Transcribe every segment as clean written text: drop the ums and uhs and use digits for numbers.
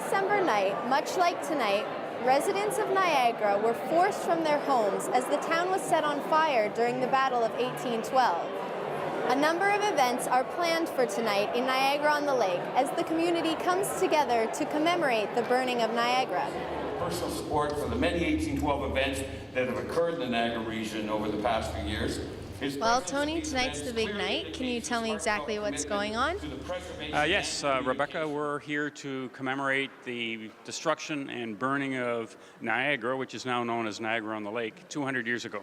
December night, much like tonight, residents of Niagara were forced from their homes as the town was set on fire during the Battle of 1812. A number of events are planned for tonight in Niagara on the Lake as the community comes together to commemorate the burning of Niagara. Personal support for the many 1812 events that have occurred in the Niagara region over the past few years. Well, Tony, tonight's the big night. Can you tell me exactly what's going on? Yes, Rebecca, we're here to commemorate the destruction and burning of Niagara, which is now known as Niagara on the Lake, 200 years ago.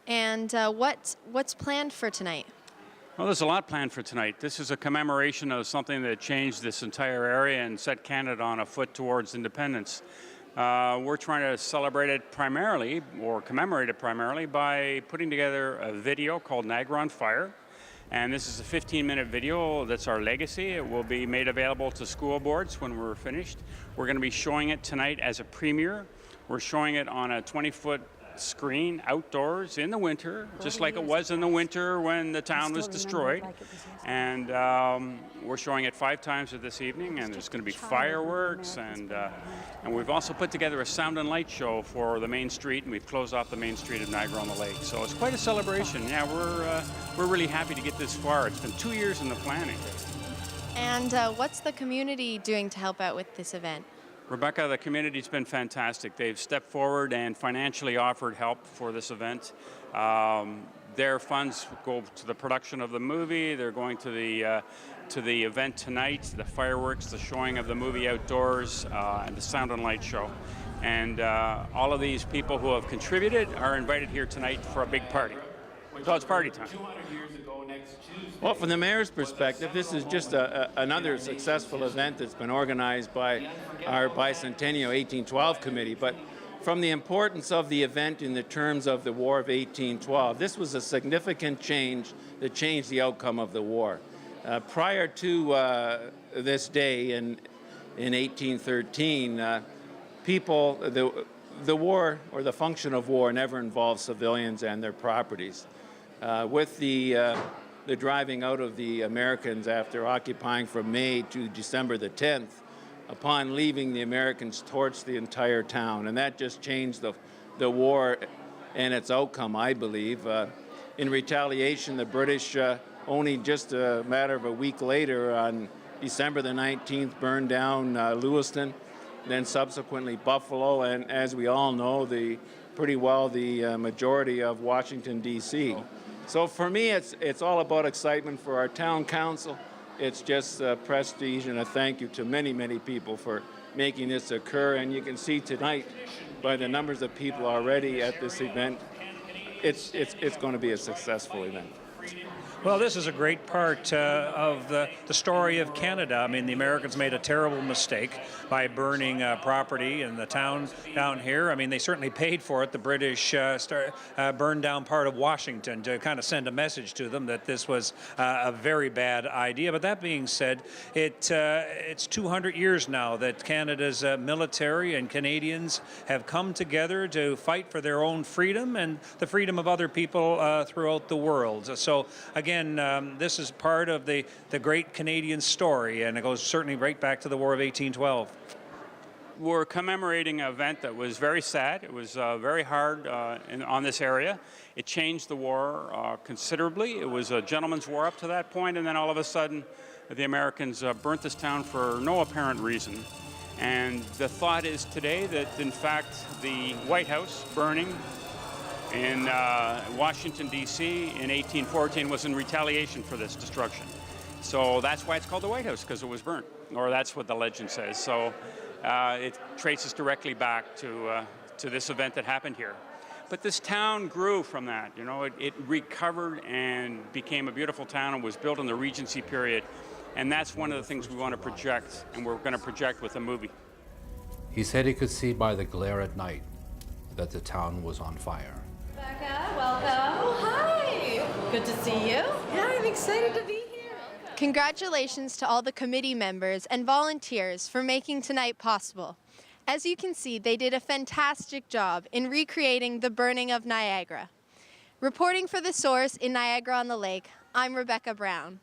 And what's planned for tonight? Well, there's a lot planned for tonight. This is a commemoration of something that changed this entire area and set Canada on a foot towards independence. We're trying to celebrate it primarily, or commemorate it primarily, by putting together a video called Niagara On FIRE. And this is a 15-minute video that's our legacy. It will be made available to school boards when we're finished. We're going to be showing it tonight as a premiere. We're showing it on a 20-foot screen outdoors in the winter, just like it was in the winter when the town was destroyed. And we're showing it 5 times this evening, and there's going to be fireworks, and we've also put together a sound and light show for the main street, and we've closed off the main street of Niagara on the Lake. So it's quite a celebration. Yeah, we're really happy to get this far. It's been 2 years in the planning. And what's the community doing to help out with this event? Rebecca, the community's been fantastic. They've stepped forward and financially offered help for this event. Their funds go to the production of the movie. They're going to the event tonight, the fireworks, the showing of the movie outdoors, and the sound and light show. And all of these people who have contributed are invited here tonight for a big party. So it's party time. Well, from the mayor's perspective, this is just another successful event that's been organized by our Bicentennial 1812 committee. But from the importance of the event in the terms of the War of 1812, this was a significant change that changed the outcome of the war. Prior to this day in 1813, the war, or the function of war, never involved civilians and their properties. With the driving out of the Americans after occupying from May to December the 10th, upon leaving, the Americans torched the entire town, and that just changed the war and its outcome, I believe. In retaliation, the British, only just a matter of a week later, on December the 19th, burned down Lewiston, then subsequently Buffalo, and as we all know, pretty well the majority of Washington, D.C. So for me, it's all about excitement for our town council. It's just prestige and a thank you to many, many people for making this occur. And you can see tonight, by the numbers of people already at this event, it's going to be a successful event. Well, this is a great part of the story of Canada. I mean, the Americans made a terrible mistake by burning property in the town down here. I mean, they certainly paid for it. The British burned down part of Washington to kind of send a message to them that this was a very bad idea. But that being said, it's 200 years now that Canada's military and Canadians have come together to fight for their own freedom and the freedom of other people throughout the world. So, again, this is part of the great Canadian story, and it goes certainly right back to the War of 1812. We're commemorating an event that was very sad. It was very hard on this area. It changed the war considerably. It was a gentleman's war up to that point, and then all of a sudden the Americans burnt this town for no apparent reason. And the thought is today that, in fact, the White House burning in Washington, D.C. in 1814 was in retaliation for this destruction. So that's why it's called the White House, because it was burnt, or that's what the legend says. So it traces directly back to this event that happened here. But this town grew from that. You know, it recovered and became a beautiful town and was built in the Regency period. And that's one of the things we want to project, and we're going to project with the movie. He said he could see by the glare at night that the town was on fire. Becca, welcome. Oh, hi. Good to see you. Yeah, I'm excited to be here. Congratulations to all the committee members and volunteers for making tonight possible. As you can see, they did a fantastic job in recreating the burning of Niagara. Reporting for The Source in Niagara on the Lake, I'm Rebecca Brown.